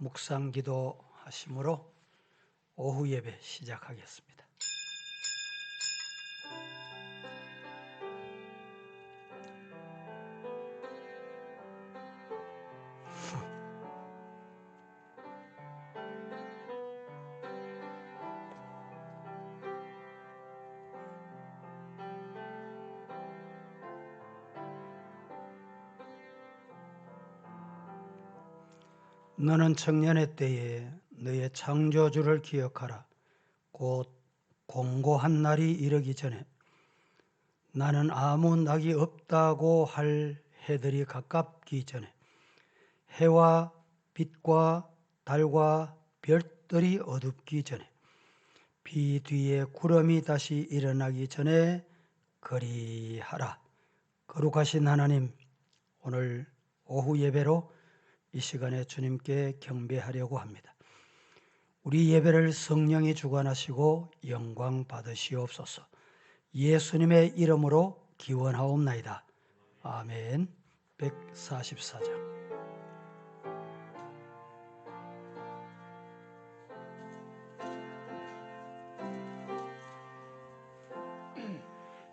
묵상 기도하심으로 오후 예배 시작하겠습니다. 너는 청년의 때에 너의 창조주를 기억하라. 곧 공고한 날이 이르기 전에 나는 아무 낙이 없다고 할 해들이 가깝기 전에 해와 빛과 달과 별들이 어둡기 전에 비 뒤에 구름이 다시 일어나기 전에 그리하라. 거룩하신 하나님, 오늘 오후 예배로 이 시간에 주님께 경배하려고 합니다. 우리 예배를 성령이 주관하시고 영광 받으시옵소서. 예수님의 이름으로 기원하옵나이다. 아멘. 144장.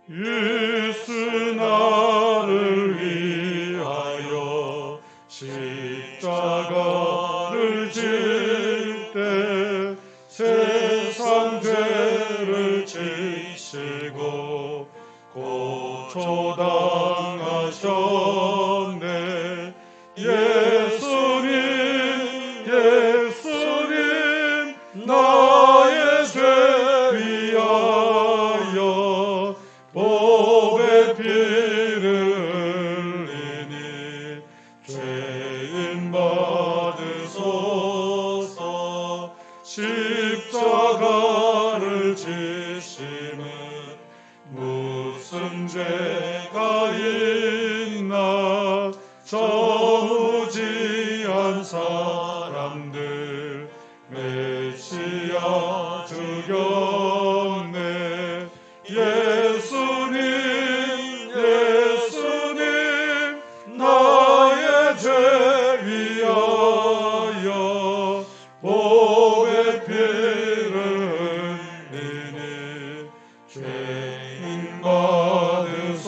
예수 나를 위하여 십자가를 질 때 세상 죄를 지시고 고초당하셨네. 예수님 나의 죄 위하여 보배 피를 흘리니 죄인 받으소서. 십자가를 지심은 무슨 죄가 있나. 저무지한 사람들 메시아 죽였네. 예수님 나의 죄 위하여 보배 피를 흘리니 죄인 받으소서.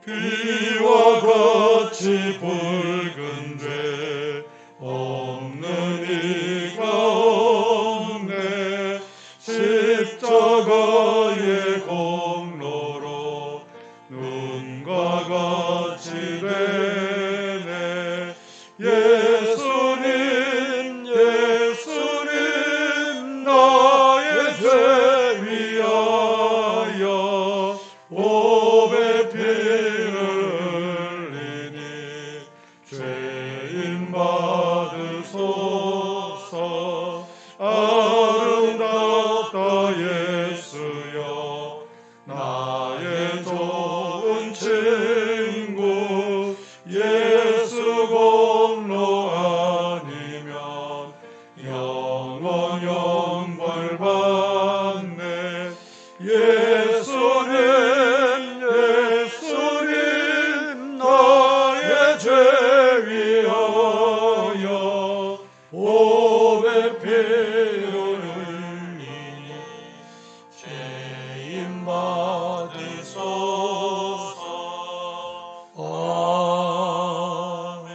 비와 같이 붉은 죄 없는 이가 없네. 십자가의 공로로 눈과 같이 되네. 예수님 나의 죄 위하여 보배 피를 흘리니 죄인 받으소서. 아름답다 예수여 나의 좋은 친구. 예수 공로 아니면 영원 영벌 받네. 예수님 나의 죄 위하여 보배 피를 흘리니 죄인 받으소서. 아멘.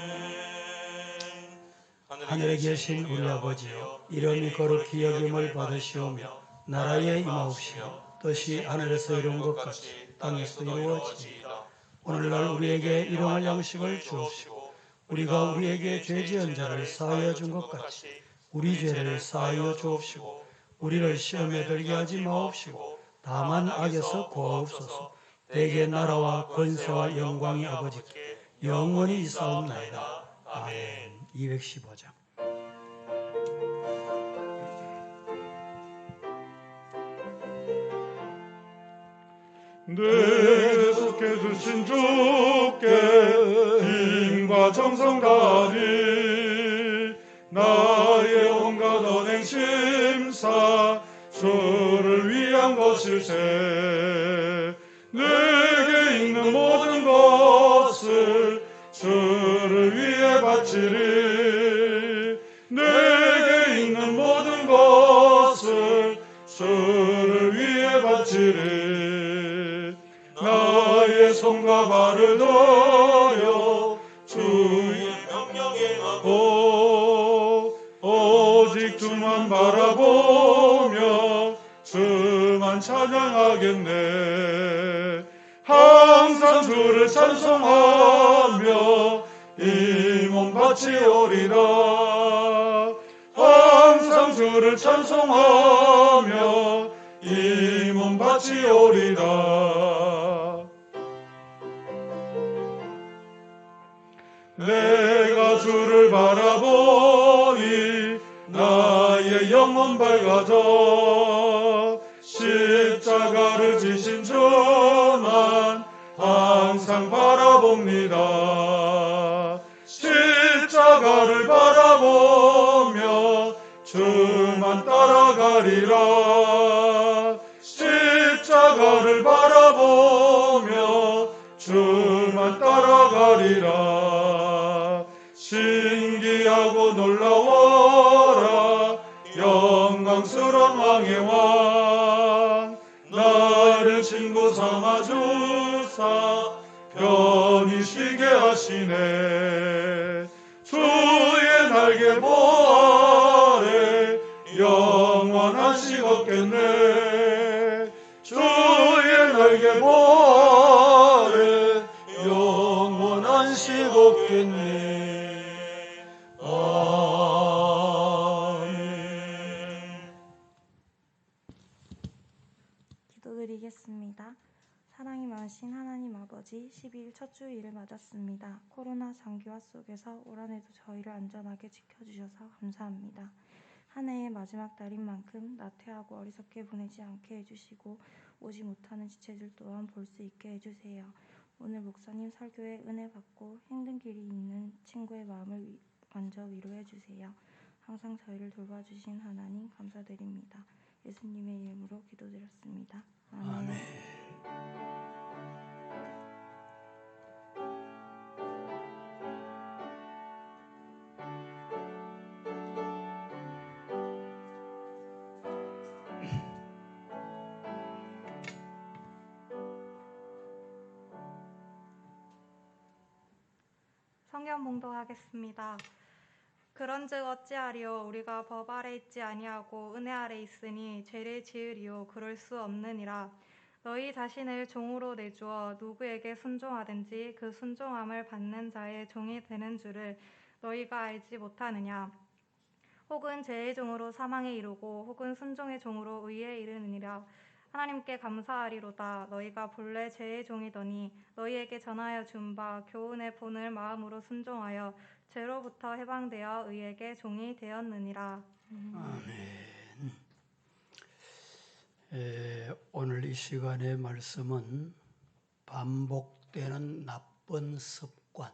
하늘에 계신 우리 아버지여, 이름이 거룩히 여김을 받으시오며 나라에 임하옵시며 뜻이 하늘에서 이룬 것 같이 땅에서 이루어지이다. 오늘날 우리에게 일용할 양식을 주옵시고 우리가 우리에게 죄 지은 자를 사하여 준 것 같이 우리 죄를 사하여 주옵시고 우리를 시험에 들게 하지 마옵시고 다만 악에서 구하옵소서. 대개 나라와 권세와 영광이 아버지께 영원히 있사옵나이다. 아멘. 215장. 내 속해 주신 주께 힘과 정성 다하리. 나의 온갖 언행 심사 주를 위한 것일세. 내게 있는 바치리. 내게 있는 모든 것을 주를 위해 바치리. 나의 손과 발을 들여 주의 명령에 가고 오직 주만 바라보며 주만 찬양하겠네. 항상 주를 찬송하며 이 몸 바치오리라. 항상 주를 찬송하며 이 몸 바치오리라. 내가 주를 바라보니 나의 영혼 밝아져. 십자가를 지신 주만 항상 바라봅니다. 십자가를 바라보며 주만 따라가리라. 십자가를 바라보며 주만 따라가리라. 신기하고 놀라워라 영광스러운 왕의 왕. 나를 친구 삼아 주사 편히 쉬게 하시네. 주의 날개 보아래 영원한 식 없겠네. 주의 날개 보아래 영원한 식 없겠네. 아멘. 기도드리겠습니다. 사랑이 많으신 하나님 아버지, 12일 첫 주일을 맞았습니다. 코로나 장기화 속에서 올 한 해도 저희를 안전하게 지켜주셔서 감사합니다. 한 해의 마지막 날인 만큼 나태하고 어리석게 보내지 않게 해주시고 오지 못하는 지체들 또한 볼 수 있게 해주세요. 오늘 목사님 설교에 은혜 받고 힘든 길이 있는 친구의 마음을 먼저 위로해주세요. 항상 저희를 돌봐주신 하나님 감사드립니다. 예수님의 이름으로 기도드렸습니다. 아멘. 성경 봉독하겠습니다. 그런즉 어찌하리요? 우리가 법 아래 있지 아니하고 은혜 아래 있으니 죄를 지으리요? 그럴 수 없느니라. 너희 자신을 종으로 내주어 누구에게 순종하든지 그 순종함을 받는 자의 종이 되는 줄을 너희가 알지 못하느냐? 혹은 죄의 종으로 사망에 이르고 혹은 순종의 종으로 의에 이르느니라. 하나님께 감사하리로다. 너희가 본래 죄의 종이더니 너희에게 전하여 준 바 교훈의 본을 마음으로 순종하여 죄로부터 해방되어 의에게 종이 되었느니라. 아멘. 오늘 이 시간의 말씀은 반복되는 나쁜 습관,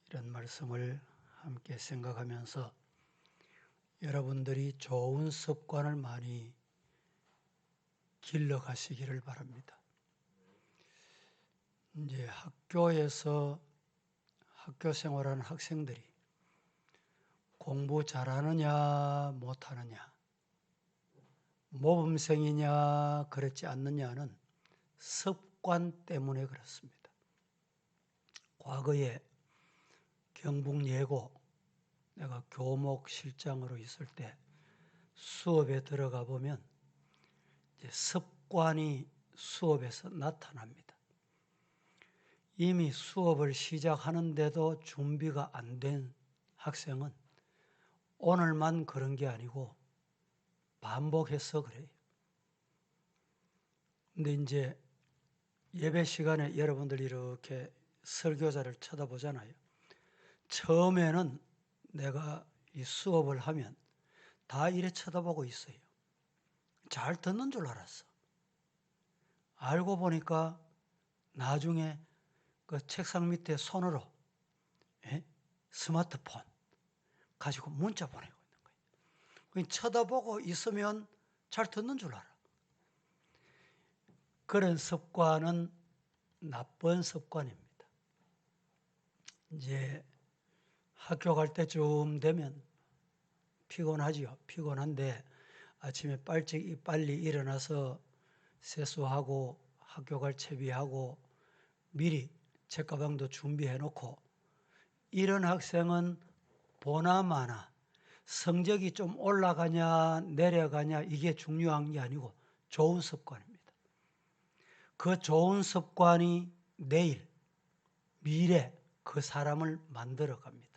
이런 말씀을 함께 생각하면서 여러분들이 좋은 습관을 많이 길러가시기를 바랍니다. 이제 학교에서 학교 생활하는 학생들이 공부 잘하느냐 못하느냐, 모범생이냐 그렇지 않느냐는 습관 때문에 그렇습니다. 과거에 경북예고 내가 교목 실장으로 있을 때 수업에 들어가 보면 이제 습관이 수업에서 나타납니다. 이미 수업을 시작하는데도 준비가 안 된 학생은 오늘만 그런 게 아니고 반복해서 그래요. 근데 이제 예배 시간에 여러분들이 이렇게 설교자를 쳐다보잖아요. 처음에는 내가 이 수업을 하면 다 이래 쳐다보고 있어요. 잘 듣는 줄 알았어. 알고 보니까 나중에 그 책상 밑에 손으로 스마트폰 가지고 문자 보내고 있는 거예요. 쳐다보고 있으면 잘 듣는 줄 알아. 그런 습관은 나쁜 습관입니다. 이제 학교 갈 때쯤 되면 피곤하지요. 피곤한데 아침에 빨리 일어나서 세수하고 학교 갈 채비하고 미리 책가방도 준비해 놓고, 이런 학생은 보나마나 성적이 좀 올라가냐 내려가냐 이게 중요한 게 아니고 좋은 습관입니다. 그 좋은 습관이 내일, 미래 그 사람을 만들어 갑니다.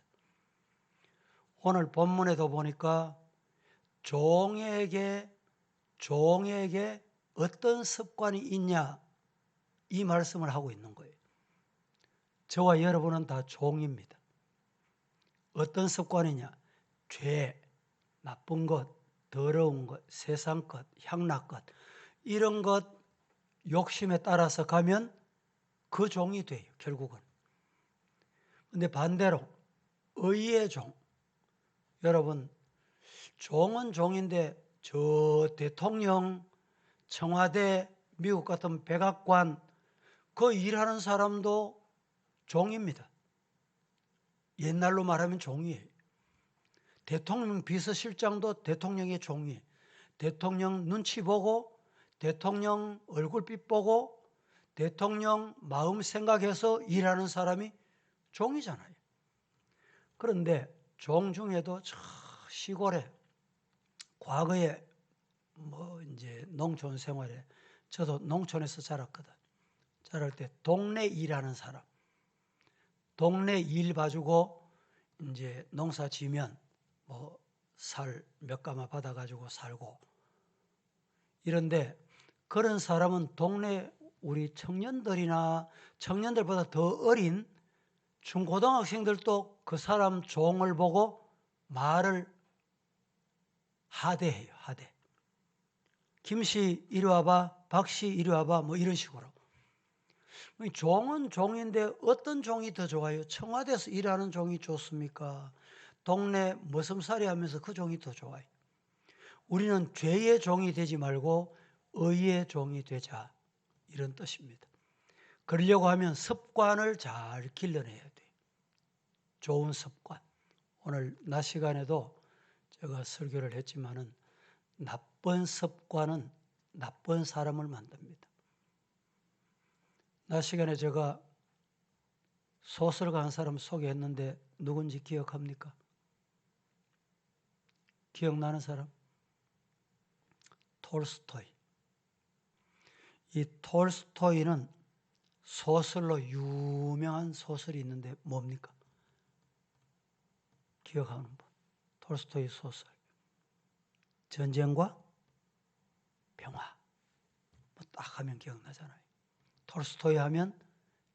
오늘 본문에도 보니까 종에게 어떤 습관이 있냐 이 말씀을 하고 있는 거예요. 저와 여러분은 다 종입니다. 어떤 습관이냐? 죄, 나쁜 것, 더러운 것, 세상 것, 향락 것, 이런 것 욕심에 따라서 가면 그 종이 돼요, 결국은. 근데 반대로 의의 종, 여러분, 종은 종인데 저 대통령, 청와대, 미국 같은 백악관 그 일하는 사람도 종입니다. 옛날로 말하면 종이에요. 대통령 비서실장도 대통령의 종이에요. 대통령 눈치 보고, 대통령 얼굴빛 보고, 대통령 마음 생각해서 일하는 사람이 종이잖아요. 그런데 종 중에도 저 시골에, 과거에 이제 농촌 생활에, 저도 농촌에서 자랐거든. 자랄 때 동네 일하는 사람, 동네 일 봐주고 이제 농사 지면 살 몇 가마 받아가지고 살고, 이런데 그런 사람은 동네 우리 청년들보다 더 어린 중고등학생들도 그 사람 종을 보고 말을 하대해요. 하대. 김씨 이리 와봐, 박씨 이리 와봐, 이런 식으로. 종은 종인데 어떤 종이 더 좋아요? 청와대에서 일하는 종이 좋습니까? 동네 머슴살이 하면서 그 종이 더 좋아요. 우리는 죄의 종이 되지 말고 의의 종이 되자, 이런 뜻입니다. 그러려고 하면 습관을 잘 길러내야 돼요. 좋은 습관. 오늘 낮 시간에도 제가 설교를 했지만은 나쁜 습관은 나쁜 사람을 만듭니다. 낮 시간에 제가 소설가 한 사람 소개했는데 누군지 기억합니까? 기억나는 사람? 톨스토이. 이 톨스토이는 소설로 유명한 소설이 있는데 뭡니까? 기억하는 분? 톨스토이 소설. 전쟁과 평화. 딱 하면 기억나잖아요. 톨스토이 하면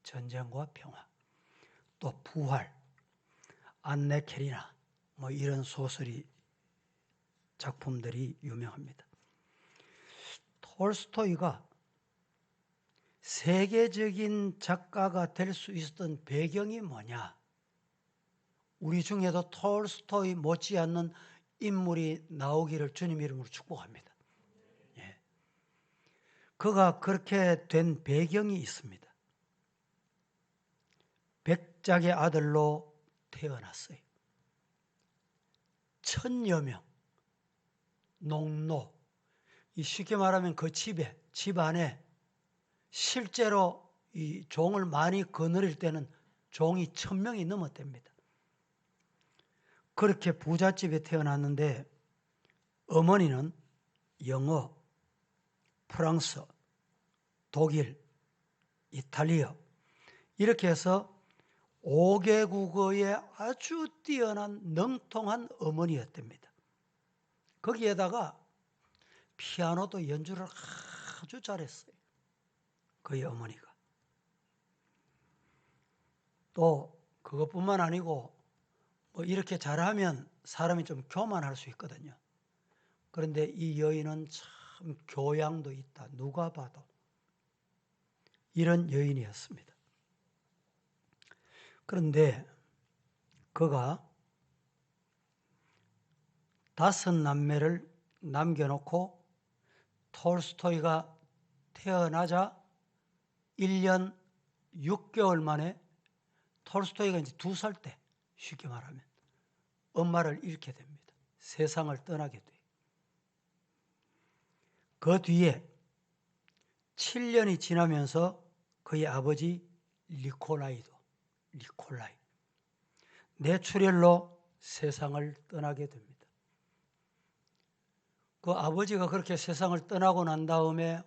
전쟁과 평화. 또 부활, 안네 케리나 이런 소설이 작품들이 유명합니다. 톨스토이가 세계적인 작가가 될 수 있었던 배경이 뭐냐? 우리 중에도 톨스토이 못지않는 인물이 나오기를 주님 이름으로 축복합니다. 예. 그가 그렇게 된 배경이 있습니다. 백작의 아들로 태어났어요. 1000여 명, 농노, 쉽게 말하면 그 집 안에 실제로 이 종을 많이 거느릴 때는 종이 1000명이 넘었답니다. 그렇게 부잣집에 태어났는데 어머니는 영어, 프랑스, 독일, 이탈리아 이렇게 해서 5개 국어에 아주 뛰어난 능통한 어머니였답니다. 거기에다가 피아노도 연주를 아주 잘했어요. 그의 어머니가. 또 그것뿐만 아니고 이렇게 잘하면 사람이 좀 교만할 수 있거든요. 그런데 이 여인은 참 교양도 있다. 누가 봐도. 이런 여인이었습니다. 그런데 그가 5 남매를 남겨놓고 톨스토이가 태어나자 1년 6개월 만에 톨스토이가 이제 2살 때 쉽게 말하면 엄마를 잃게 됩니다. 세상을 떠나게 돼요. 그 뒤에 7년이 지나면서 그의 아버지 니콜라이 뇌출혈로 세상을 떠나게 됩니다. 그 아버지가 그렇게 세상을 떠나고 난 다음에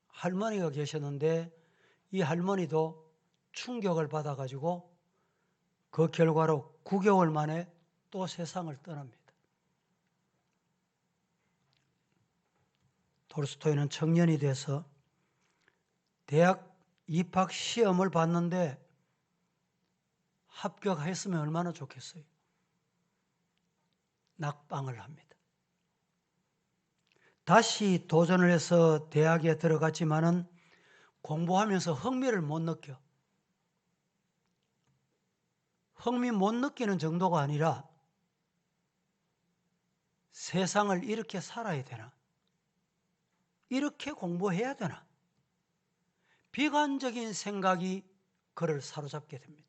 할머니가 계셨는데 이 할머니도 충격을 받아가지고 그 결과로 9개월 만에 또 세상을 떠납니다. 톨스토이는 청년이 돼서 대학 입학 시험을 봤는데 합격했으면 얼마나 좋겠어요. 낙방을 합니다. 다시 도전을 해서 대학에 들어갔지만은 공부하면서 흥미를 못 느껴. 흥미 못 느끼는 정도가 아니라 세상을 이렇게 살아야 되나? 이렇게 공부해야 되나? 비관적인 생각이 그를 사로잡게 됩니다.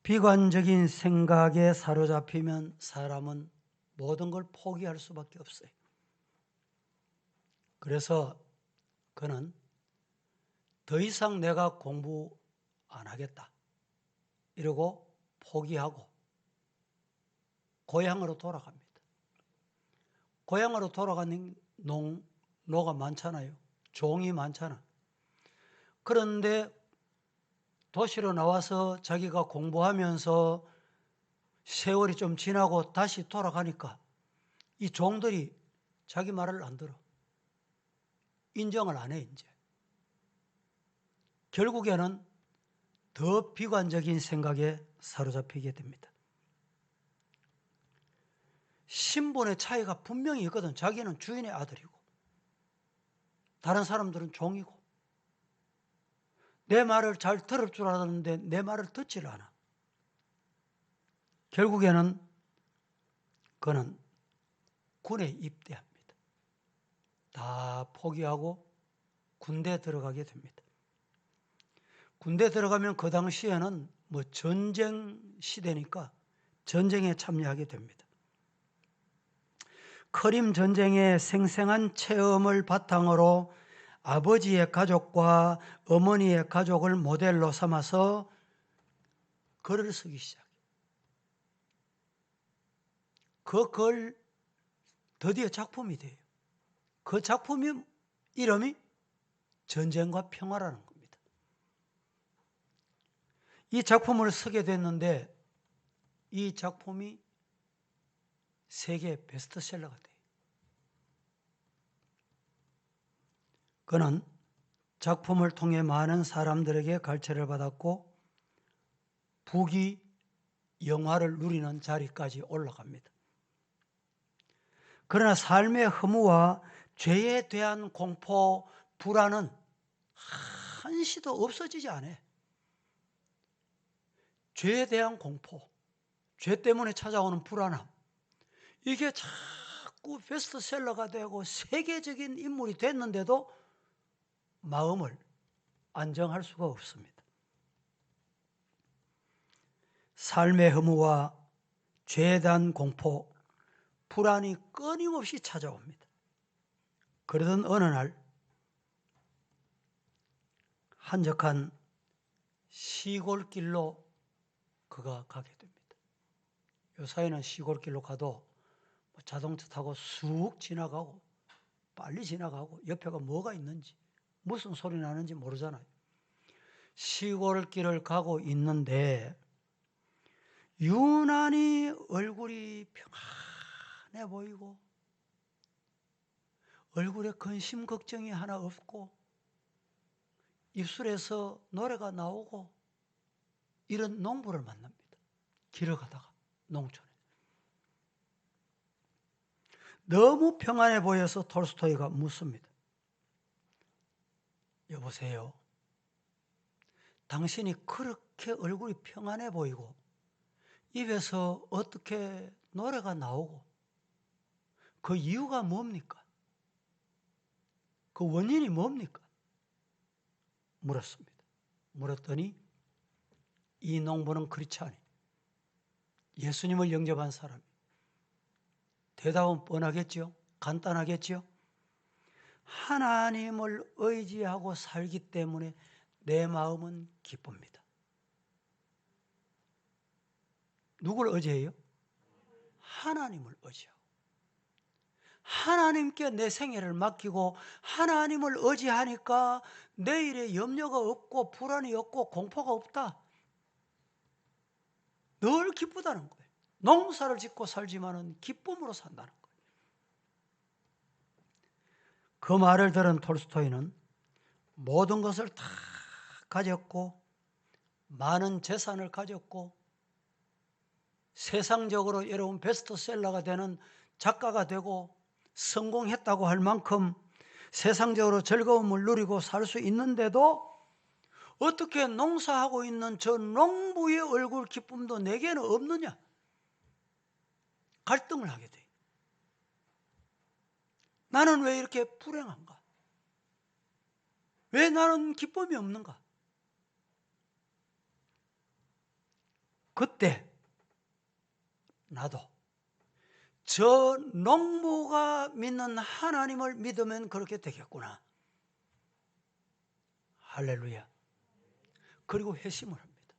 비관적인 생각에 사로잡히면 사람은 모든 걸 포기할 수밖에 없어요. 그래서 그는 더 이상 내가 공부 안 하겠다 이러고 포기하고 고향으로 돌아갑니다. 고향으로 돌아가는 노가 많잖아요. 종이 많잖아. 그런데 도시로 나와서 자기가 공부하면서 세월이 좀 지나고 다시 돌아가니까 이 종들이 자기 말을 안 들어. 인정을 안 해, 이제. 결국에는 더 비관적인 생각에 사로잡히게 됩니다. 신분의 차이가 분명히 있거든. 자기는 주인의 아들이고 다른 사람들은 종이고 내 말을 잘 들을 줄 알았는데 내 말을 듣질 않아. 결국에는 그는 군에 입대합니다. 다 포기하고 군대에 들어가게 됩니다. 군대 들어가면 그 당시에는 뭐 전쟁 시대니까 전쟁에 참여하게 됩니다. 크림 전쟁의 생생한 체험을 바탕으로 아버지의 가족과 어머니의 가족을 모델로 삼아서 글을 쓰기 시작해요. 그 글 드디어 작품이 돼요. 그 작품 이름이 전쟁과 평화라는 겁니다. 이 작품을 쓰게 됐는데 이 작품이 세계 베스트셀러가 돼요. 그는 작품을 통해 많은 사람들에게 갈채를 받았고 부귀 영화를 누리는 자리까지 올라갑니다. 그러나 삶의 허무와 죄에 대한 공포, 불안은 한시도 없어지지 않아요. 죄에 대한 공포, 죄 때문에 찾아오는 불안함, 이게 자꾸 베스트셀러가 되고 세계적인 인물이 됐는데도 마음을 안정할 수가 없습니다. 삶의 허무와 죄에 대한 공포, 불안이 끊임없이 찾아옵니다. 그러던 어느 날 한적한 시골길로 그가 가게 됩니다. 요사이는 시골길로 가도 자동차 타고 쑥 지나가고 빨리 지나가고 옆에가 뭐가 있는지 무슨 소리 나는지 모르잖아요. 시골길을 가고 있는데 유난히 얼굴이 평안해 보이고 얼굴에 근심 걱정이 하나 없고 입술에서 노래가 나오고 이런 농부를 만납니다. 길을 가다가 농촌에. 너무 평안해 보여서 톨스토이가 묻습니다. 여보세요. 당신이 그렇게 얼굴이 평안해 보이고 입에서 어떻게 노래가 나오고 그 이유가 뭡니까? 그 원인이 뭡니까? 물었습니다. 물었더니 이 농부는 그렇지 않아요. 예수님을 영접한 사람이. 대답은 뻔하겠죠? 간단하겠죠? 하나님을 의지하고 살기 때문에 내 마음은 기쁩니다. 누굴 의지해요? 하나님을 의지하고. 하나님께 내 생애를 맡기고 하나님을 의지하니까 내일에 염려가 없고 불안이 없고 공포가 없다. 늘 기쁘다는 거예요. 농사를 짓고 살지만은 기쁨으로 산다는 거예요. 그 말을 들은 톨스토이는 모든 것을 다 가졌고 많은 재산을 가졌고 세상적으로 여러분 베스트셀러가 되는 작가가 되고 성공했다고 할 만큼 세상적으로 즐거움을 누리고 살 수 있는데도 어떻게 농사하고 있는 저 농부의 얼굴 기쁨도 내게는 없느냐? 갈등을 하게 돼요. 나는 왜 이렇게 불행한가? 왜 나는 기쁨이 없는가? 그때 나도 저 농부가 믿는 하나님을 믿으면 그렇게 되겠구나. 할렐루야. 그리고 회심을 합니다.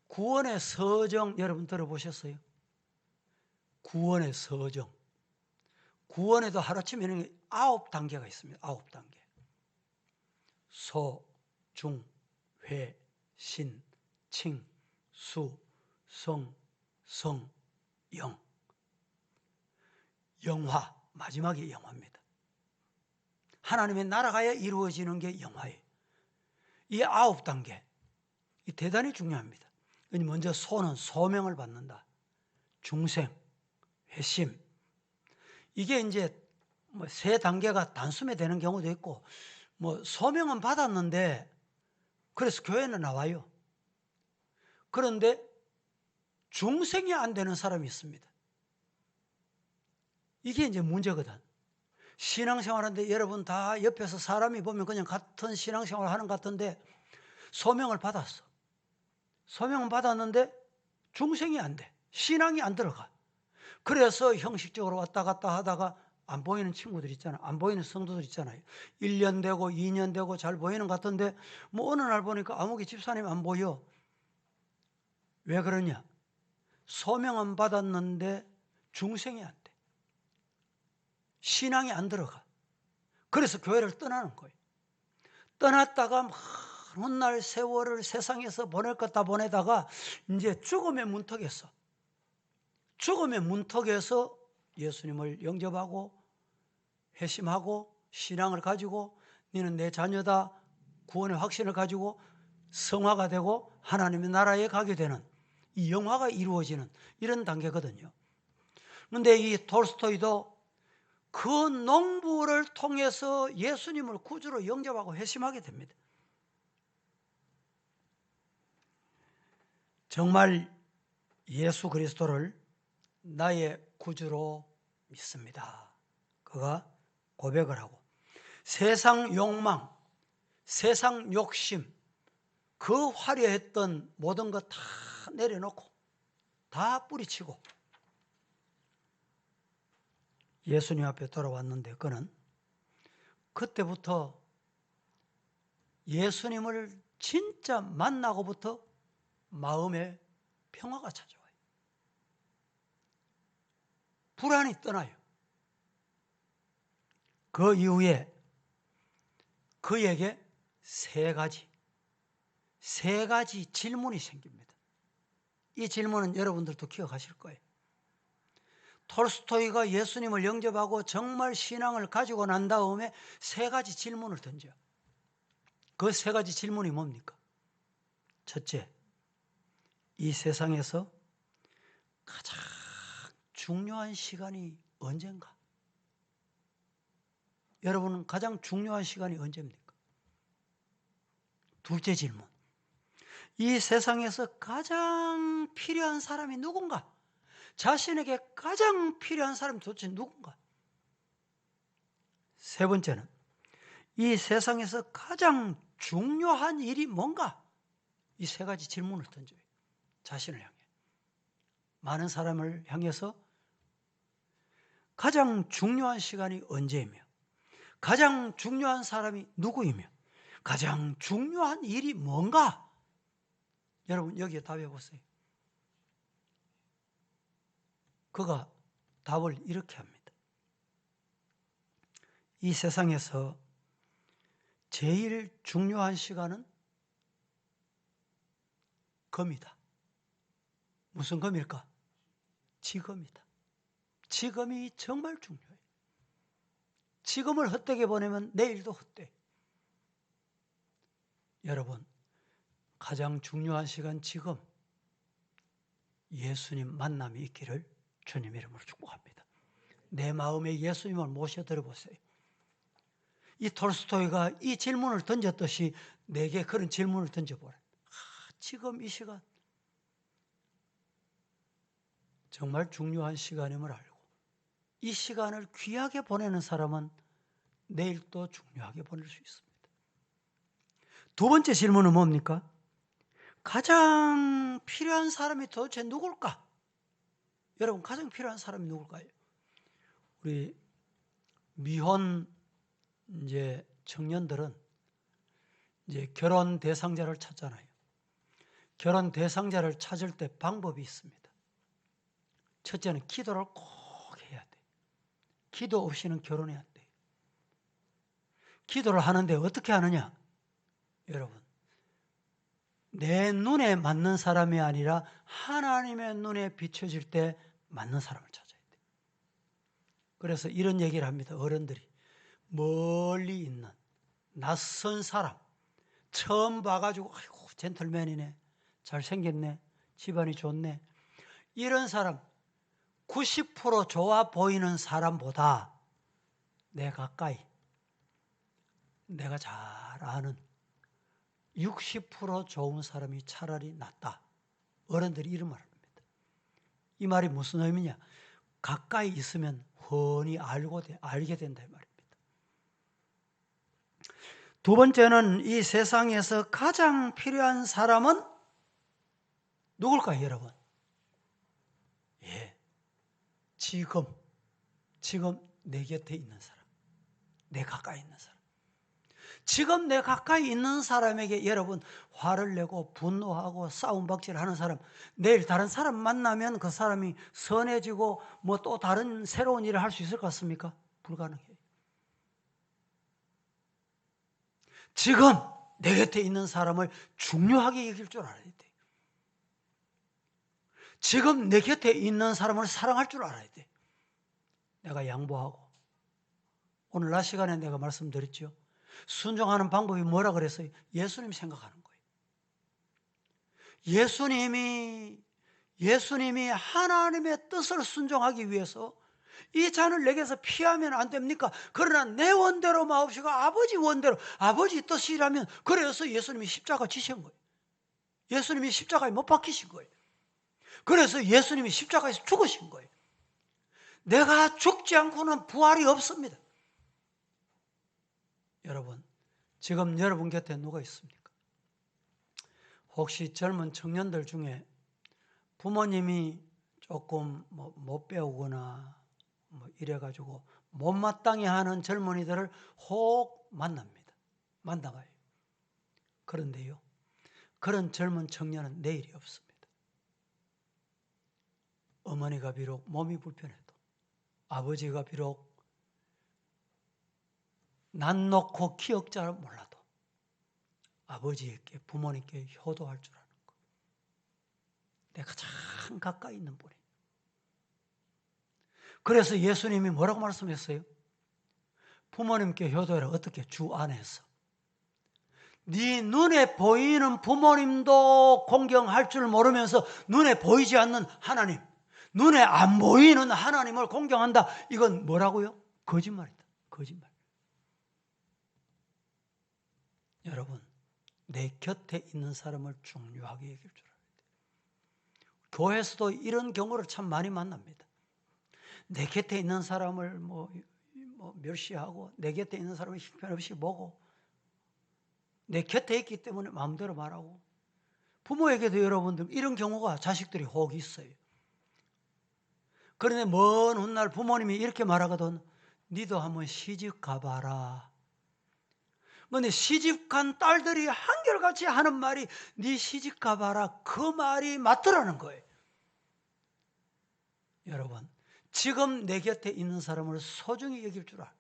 구원의 서정 여러분 들어보셨어요? 구원의 서정. 구원에도 하루아침에 9단계가 있습니다. 9단계. 소, 중, 회, 신, 칭, 수, 성, 성, 영. 영화, 마지막이 영화입니다. 하나님의 나라가 이루어지는 게 영화예요. 이 9단계, 이 대단히 중요합니다. 먼저 소는 소명을 받는다. 중생, 회심. 이게 이제 뭐 3단계가 단숨에 되는 경우도 있고, 뭐 소명은 받았는데, 그래서 교회는 나와요. 그런데 중생이 안 되는 사람이 있습니다. 이게 이제 문제거든. 신앙생활하는데 여러분 다 옆에서 사람이 보면 그냥 같은 신앙생활을 하는 것 같은데 소명을 받았어. 소명은 받았는데 중생이 안 돼. 신앙이 안 들어가. 그래서 형식적으로 왔다 갔다 하다가 안 보이는 친구들 있잖아요. 안 보이는 성도들 있잖아요. 1년 되고 2년 되고 잘 보이는 것 같은데 뭐 어느 날 보니까 아무개 집사님 안 보여. 왜 그러냐? 소명은 받았는데 중생이 안 돼. 신앙이 안 들어가. 그래서 교회를 떠나는 거예요. 떠났다가 많은 날 세월을 세상에서 보낼 것 다 보내다가 이제 죽음의 문턱에서 예수님을 영접하고 회심하고 신앙을 가지고 너는 내 자녀다 구원의 확신을 가지고 성화가 되고 하나님의 나라에 가게 되는 이 영화가 이루어지는 이런 단계거든요. 그런데 이 톨스토이도 그 농부를 통해서 예수님을 구주로 영접하고 회심하게 됩니다. 정말 예수 그리스도를 나의 구주로 믿습니다. 그가 고백을 하고 세상 욕망, 세상 욕심, 그 화려했던 모든 것 다 내려놓고 다 뿌리치고 예수님 앞에 돌아왔는데 그는 그때부터 예수님을 진짜 만나고부터 마음에 평화가 찾아와요. 불안이 떠나요. 그 이후에 그에게 세 가지 질문이 생깁니다. 이 질문은 여러분들도 기억하실 거예요. 톨스토이가 예수님을 영접하고 정말 신앙을 가지고 난 다음에 세 가지 질문을 던져요. 그 세 가지 질문이 뭡니까? 첫째, 이 세상에서 가장 중요한 시간이 언젠가? 여러분은 가장 중요한 시간이 언제입니까? 둘째 질문, 이 세상에서 가장 필요한 사람이 누군가? 자신에게 가장 필요한 사람이 도대체 누군가? 세 번째는 이 세상에서 가장 중요한 일이 뭔가? 이 세 가지 질문을 던져요. 자신을 향해. 많은 사람을 향해서 가장 중요한 시간이 언제이며, 가장 중요한 사람이 누구이며, 가장 중요한 일이 뭔가? 여러분 여기에 답해 보세요. 그가 답을 이렇게 합니다. 이 세상에서 제일 중요한 시간은 검이다. 무슨 검일까? 지금이다. 지금이 정말 중요해요. 지금을 헛되게 보내면 내일도 헛돼. 여러분, 가장 중요한 시간 지금 예수님 만남이 있기를 주님 이름으로 축복합니다. 내 마음에 예수님을 모셔드려 보세요. 이 톨스토이가 이 질문을 던졌듯이 내게 그런 질문을 던져보라. 지금 이 시간 정말 중요한 시간임을 알고 이 시간을 귀하게 보내는 사람은 내일 또 중요하게 보낼 수 있습니다. 두 번째 질문은 뭡니까? 가장 필요한 사람이 도대체 누굴까? 여러분, 가장 필요한 사람이 누굴까요? 우리 미혼 이제 청년들은 이제 결혼 대상자를 찾잖아요. 결혼 대상자를 찾을 때 방법이 있습니다. 첫째는 기도를 꼭 해야 돼. 기도 없이는 결혼이 안 돼. 기도를 하는데 어떻게 하느냐? 여러분, 내 눈에 맞는 사람이 아니라 하나님의 눈에 비춰질 때 맞는 사람을 찾아야 돼. 그래서 이런 얘기를 합니다. 어른들이 멀리 있는 낯선 사람 처음 봐가지고 아이고 젠틀맨이네, 잘생겼네, 집안이 좋네, 이런 사람 90% 좋아 보이는 사람보다 내 가까이 내가 잘 아는 60% 좋은 사람이 차라리 낫다. 어른들이 이런 말을 합니다. 이 말이 무슨 의미냐? 가까이 있으면 훤히 알게 된다 이 말입니다. 두 번째는 이 세상에서 가장 필요한 사람은 누굴까요, 여러분? 예, 지금 내 곁에 있는 사람, 내 가까이 있는 사람. 지금 내 가까이 있는 사람에게 여러분 화를 내고 분노하고 싸움박질하는 사람, 내일 다른 사람 만나면 그 사람이 선해지고 뭐 또 다른 새로운 일을 할 수 있을 것 같습니까? 불가능해요. 지금 내 곁에 있는 사람을 중요하게 여길 줄 알아야 돼. 지금 내 곁에 있는 사람을 사랑할 줄 알아야 돼. 내가 양보하고, 오늘 낮 시간에 내가 말씀드렸죠. 순종하는 방법이 뭐라 그랬어요? 예수님 생각하는 거예요. 예수님이 하나님의 뜻을 순종하기 위해서 이 잔을 내게서 피하면 안 됩니까? 그러나 내 원대로 마옵시고 아버지 원대로, 아버지 뜻이라면, 그래서 예수님이 십자가 지신 거예요. 예수님이 십자가에 못 박히신 거예요. 그래서 예수님이 십자가에서 죽으신 거예요. 내가 죽지 않고는 부활이 없습니다. 여러분, 지금 여러분 곁에 누가 있습니까? 혹시 젊은 청년들 중에 부모님이 조금 못 배우거나 이래가지고 못마땅해 하는 젊은이들을 혹 만나봐요. 그런데요, 그런 젊은 청년은 내일이 없습니다. 어머니가 비록 몸이 불편해도, 아버지가 비록 난 놓고 기억자를 몰라도 아버지에게, 부모님께 효도할 줄 아는 것. 내가 가장 가까이 있는 분이. 그래서 예수님이 뭐라고 말씀했어요? 부모님께 효도해라. 어떻게? 주 안에서. 네 눈에 보이는 부모님도 공경할 줄 모르면서 눈에 보이지 않는 하나님, 눈에 안 보이는 하나님을 공경한다. 이건 뭐라고요? 거짓말이다. 거짓말. 여러분, 내 곁에 있는 사람을 중요하게 여길 줄 알아야 돼요. 교회에서도 이런 경우를 참 많이 만납니다. 내 곁에 있는 사람을 멸시하고, 내 곁에 있는 사람을 형편없이 보고, 내 곁에 있기 때문에 마음대로 말하고, 부모에게도 여러분들 이런 경우가 자식들이 혹 있어요. 그런데 먼 훗날 부모님이 이렇게 말하거든. 니도 한번 시집 가봐라. 근데 시집 간 딸들이 한결같이 하는 말이 니 시집 가봐라. 그 말이 맞더라는 거예요. 여러분, 지금 내 곁에 있는 사람을 소중히 여길 줄 알아.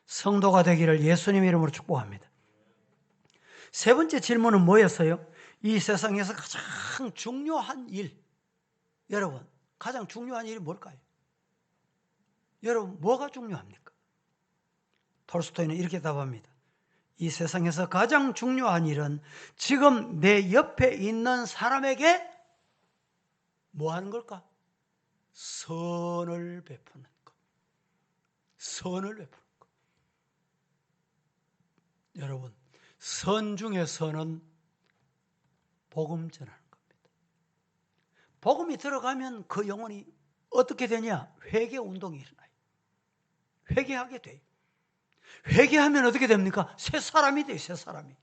성도가 되기를 예수님 이름으로 축복합니다. 세 번째 질문은 뭐였어요? 이 세상에서 가장 중요한 일. 여러분, 가장 중요한 일이 뭘까요? 여러분, 뭐가 중요합니까? 톨스토이는 이렇게 답합니다. 이 세상에서 가장 중요한 일은 지금 내 옆에 있는 사람에게 뭐 하는 걸까? 선을 베푸는 것. 선을 베푸는 것. 여러분, 선 중에 선은 복음 전하는 겁니다. 복음이 들어가면 그 영혼이 어떻게 되냐? 회개 운동이 일어나요. 회개하게 돼요. 회개하면 어떻게 됩니까? 새 사람이 돼요. 새 사람이.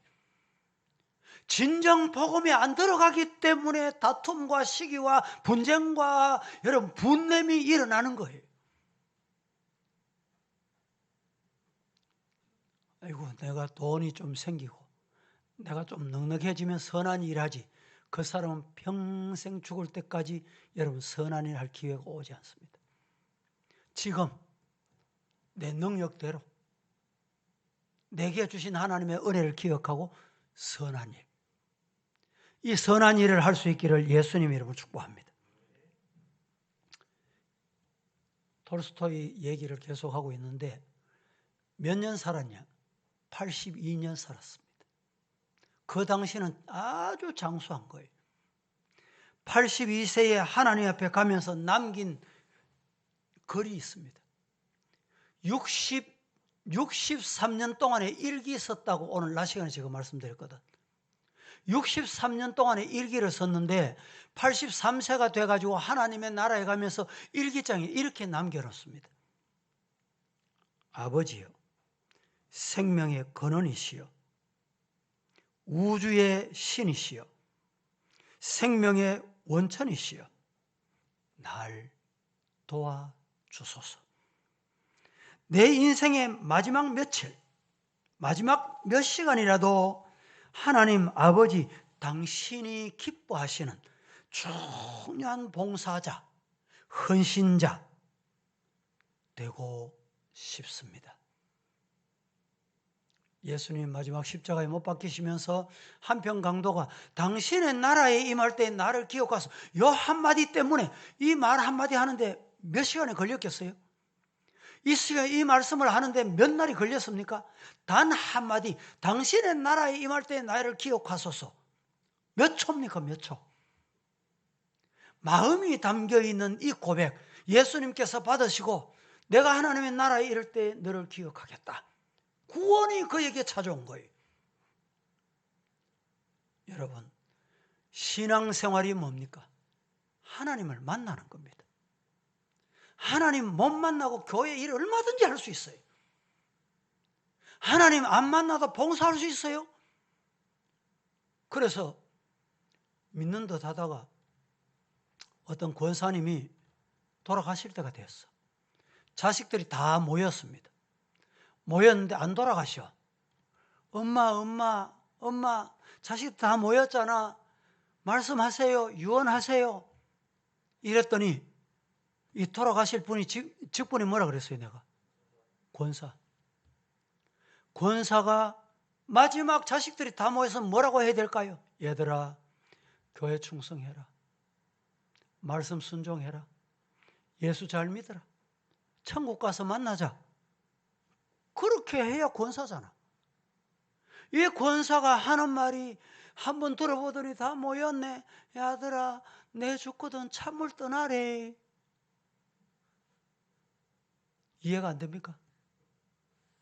진정 복음이 안 들어가기 때문에 다툼과 시기와 분쟁과 여러분 분냄이 일어나는 거예요. 아이고, 내가 돈이 좀 생기고 내가 좀 넉넉해지면 선한 일 하지. 그 사람은 평생 죽을 때까지 여러분 선한 일 할 기회가 오지 않습니다. 지금 내 능력대로 내게 주신 하나님의 은혜를 기억하고 선한 일. 이 선한 일을 할 수 있기를 예수님 이름으로 축복합니다. 톨스토이 얘기를 계속하고 있는데 몇 년 살았냐? 82년 살았습니다. 그 당시는 아주 장수한 거예요. 82세에 하나님 앞에 가면서 남긴 글이 있습니다. 63년 동안에 일기 썼다고 오늘 낮 시간에 제가 말씀드렸거든. 63년 동안에 일기를 썼는데 83세가 돼가지고 하나님의 나라에 가면서 일기장에 이렇게 남겨놓습니다. 아버지요, 생명의 근원이시여, 우주의 신이시여, 생명의 원천이시여, 날 도와주소서. 내 인생의 마지막 며칠, 마지막 몇 시간이라도 하나님 아버지 당신이 기뻐하시는 중요한 봉사자, 헌신자 되고 싶습니다. 예수님 마지막 십자가에 못 박히시면서 한편 강도가 당신의 나라에 임할 때 나를 기억하소. 요 한마디 때문에 이 말 한마디 하는데 몇 시간이 걸렸겠어요? 이 말씀을 하는데 몇 날이 걸렸습니까? 단 한마디, 당신의 나라에 임할 때 나를 기억하소서. 몇 초입니까? 몇 초? 마음이 담겨있는 이 고백, 예수님께서 받으시고 내가 하나님의 나라에 이를 때 너를 기억하겠다. 구원이 그에게 찾아온 거예요. 여러분, 신앙생활이 뭡니까? 하나님을 만나는 겁니다. 하나님 못 만나고 교회 일 얼마든지 할 수 있어요. 하나님 안 만나도 봉사할 수 있어요. 그래서 믿는 듯 하다가 어떤 권사님이 돌아가실 때가 됐어. 자식들이 다 모였습니다. 모였는데 안 돌아가셔. 엄마, 자식 다 모였잖아. 말씀하세요. 유언하세요. 이랬더니 이 돌아가실 분이 직분이 뭐라 그랬어요, 내가? 권사. 권사가 마지막 자식들이 다 모여서 뭐라고 해야 될까요? 얘들아, 교회 충성해라. 말씀 순종해라. 예수 잘 믿어라. 천국 가서 만나자. 그렇게 해야 권사잖아. 이 권사가 하는 말이 한번 들어보더니 다 모였네. 야들아, 내 죽거든 찬물 떠나래. 이해가 안 됩니까?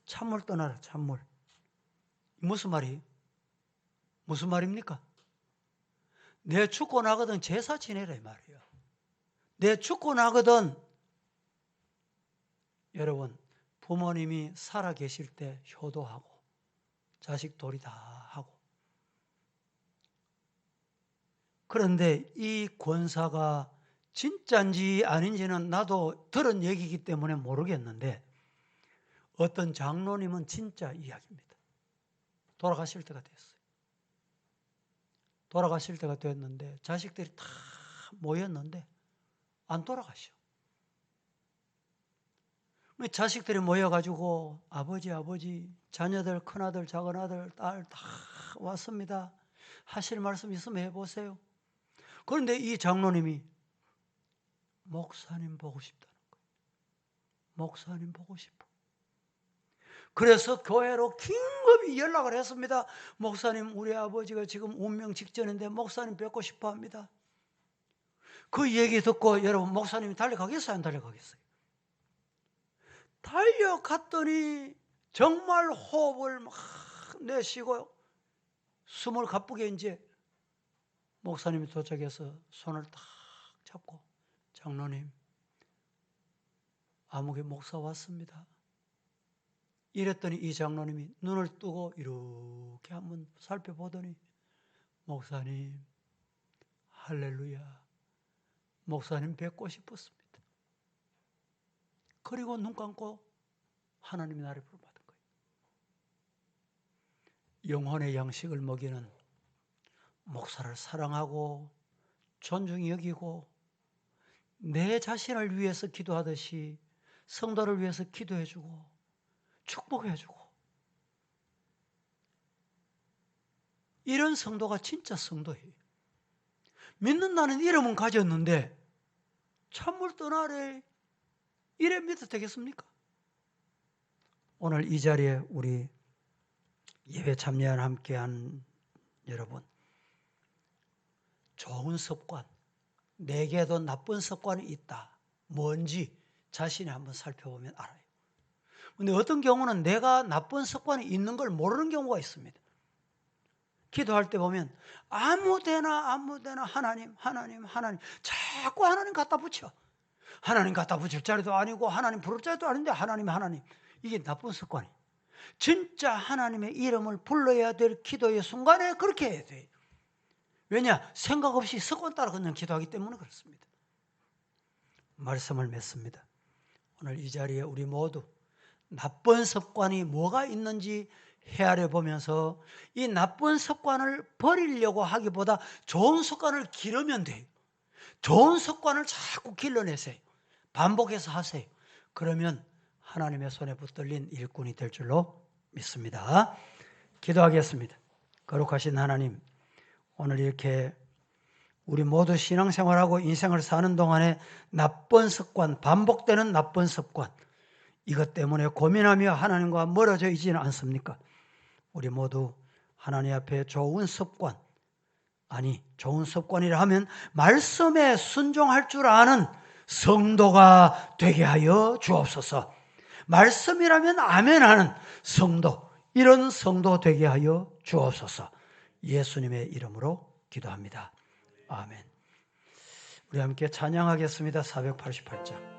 찬물 떠나라, 찬물. 무슨 말이에요? 무슨 말입니까? 내 죽고 나거든 제사 지내라 이 말이에요. 내 죽고 나거든. 여러분, 부모님이 살아 계실 때 효도하고 자식 도리 다 하고 그런데 이 권사가 진짜인지 아닌지는 나도 들은 얘기이기 때문에 모르겠는데 어떤 장로님은 진짜 이야기입니다. 돌아가실 때가 됐어요. 돌아가실 때가 됐는데 자식들이 다 모였는데 안 돌아가셔. 자식들이 모여가지고 아버지 자녀들 큰아들 작은아들 딸 다 왔습니다. 하실 말씀 있으면 해보세요. 그런데 이 장로님이 목사님 보고 싶다는 거예요. 목사님 보고 싶어. 그래서 교회로 긴급히 연락을 했습니다. 목사님, 우리 아버지가 지금 운명 직전인데 목사님 뵙고 싶어 합니다. 그 얘기 듣고 여러분, 목사님이 달려가겠어요? 안 달려가겠어요? 달려갔더니 정말 호흡을 막 내쉬고 숨을 가쁘게 이제 목사님이 도착해서 손을 딱 잡고, 장로님, 아무개 목사 왔습니다. 이랬더니 이 장로님이 눈을 뜨고 이렇게 한번 살펴보더니, 목사님, 할렐루야, 목사님 뵙고 싶었습니다. 그리고 눈 감고 하나님의 나를 부름받은 거예요. 영혼의 양식을 먹이는 목사를 사랑하고 존중히 여기고 내 자신을 위해서 기도하듯이 성도를 위해서 기도해주고 축복해주고, 이런 성도가 진짜 성도예요. 믿는다는 이름은 가졌는데 찬물 떠나래, 이래 믿어도 되겠습니까? 오늘 이 자리에 우리 예배 참여한 함께한 여러분, 좋은 습관, 내게도 나쁜 습관이 있다, 뭔지 자신이 한번 살펴보면 알아요. 근데 어떤 경우는 내가 나쁜 습관이 있는 걸 모르는 경우가 있습니다. 기도할 때 보면 아무데나 하나님 자꾸 하나님 갖다 붙여. 하나님 갖다 붙일 자리도 아니고 하나님 부를 자리도 아닌데 하나님, 이게 나쁜 습관이에요. 진짜 하나님의 이름을 불러야 될 기도의 순간에 그렇게 해야 돼요. 왜냐? 생각 없이 습관 따라 그냥 기도하기 때문에 그렇습니다. 말씀을 맺습니다. 오늘 이 자리에 우리 모두 나쁜 습관이 뭐가 있는지 헤아려 보면서 이 나쁜 습관을 버리려고 하기보다 좋은 습관을 기르면 돼요. 좋은 습관을 자꾸 길러내세요. 반복해서 하세요. 그러면 하나님의 손에 붙들린 일꾼이 될 줄로 믿습니다. 기도하겠습니다. 거룩하신 하나님, 오늘 이렇게 우리 모두 신앙생활하고 인생을 사는 동안에 나쁜 습관, 반복되는 나쁜 습관, 이것 때문에 고민하며 하나님과 멀어져 있지는 않습니까? 우리 모두 하나님 앞에 좋은 습관, 좋은 습관이라 하면 말씀에 순종할 줄 아는 성도가 되게 하여 주옵소서. 말씀이라면 아멘하는 성도, 이런 성도 되게 하여 주옵소서. 예수님의 이름으로 기도합니다. 아멘. 우리 함께 찬양하겠습니다. 488장.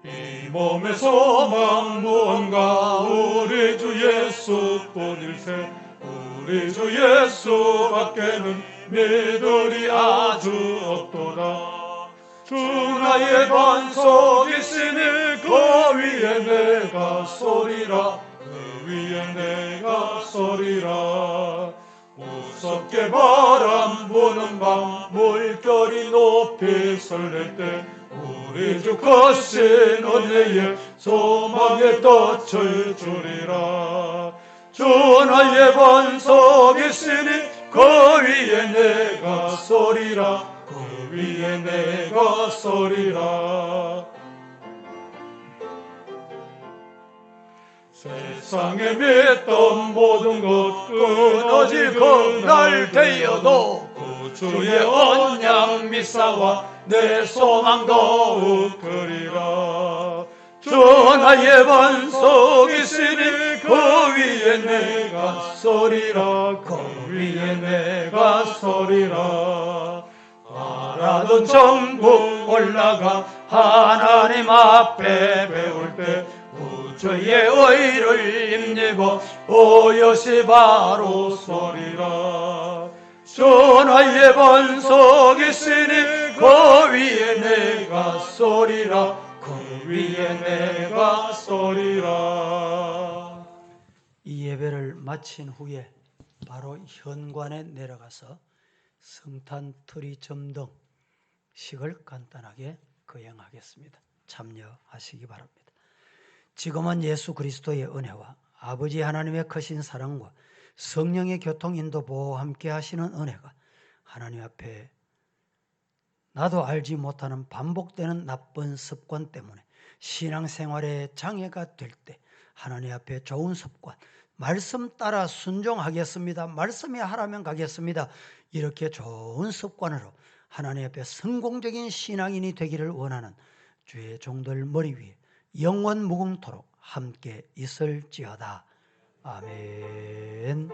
이 몸의 소망 무언가 우리 주 예수뿐일세. 우리 주 예수밖에는 믿으리 아주 없도다. 주 나의 반석이시니 그 위에 내가 서리라. 그 위에 내가 서리라. 무섭게 바람 부는 밤 물결이 높이 설렐 때 우리 주 거신 은혜에 소망에 덫을 주리라. 주 나의 반석이시니 그 위에 내가 서리라. 그 위에 내가 서리라. 세상에 믿던 모든 것 끊어질 그날 되어도 그 주의 언약 미사와 내 소망 더욱 크리라. 주 나의 반석이시니 그 위에 내가 서리라. 그 위에 내가 서리라. 바라던 천국 올라가 하나님 앞에 배울 때 주의 의를 힘입어 오롯이 바로 서리라. 전하의 반석이시니 그 위에 내가 서리라. 그 위에 내가 서리라. 이 예배를 마친 후에 바로 현관에 내려가서 성탄 트리 점등 식을 간단하게 거행하겠습니다. 참여하시기 바랍니다. 지금은 예수 그리스도의 은혜와 아버지 하나님의 크신 사랑과 성령의 교통 인도 보호와 함께 하시는 은혜가 하나님 앞에 나도 알지 못하는 반복되는 나쁜 습관 때문에 신앙생활에 장애가 될 때 하나님 앞에 좋은 습관, 말씀 따라 순종하겠습니다. 말씀이 하라면 가겠습니다. 이렇게 좋은 습관으로 하나님 앞에 성공적인 신앙인이 되기를 원하는 주의 종들 머리 위에 영원 무궁토록 함께 있을지어다. 아멘.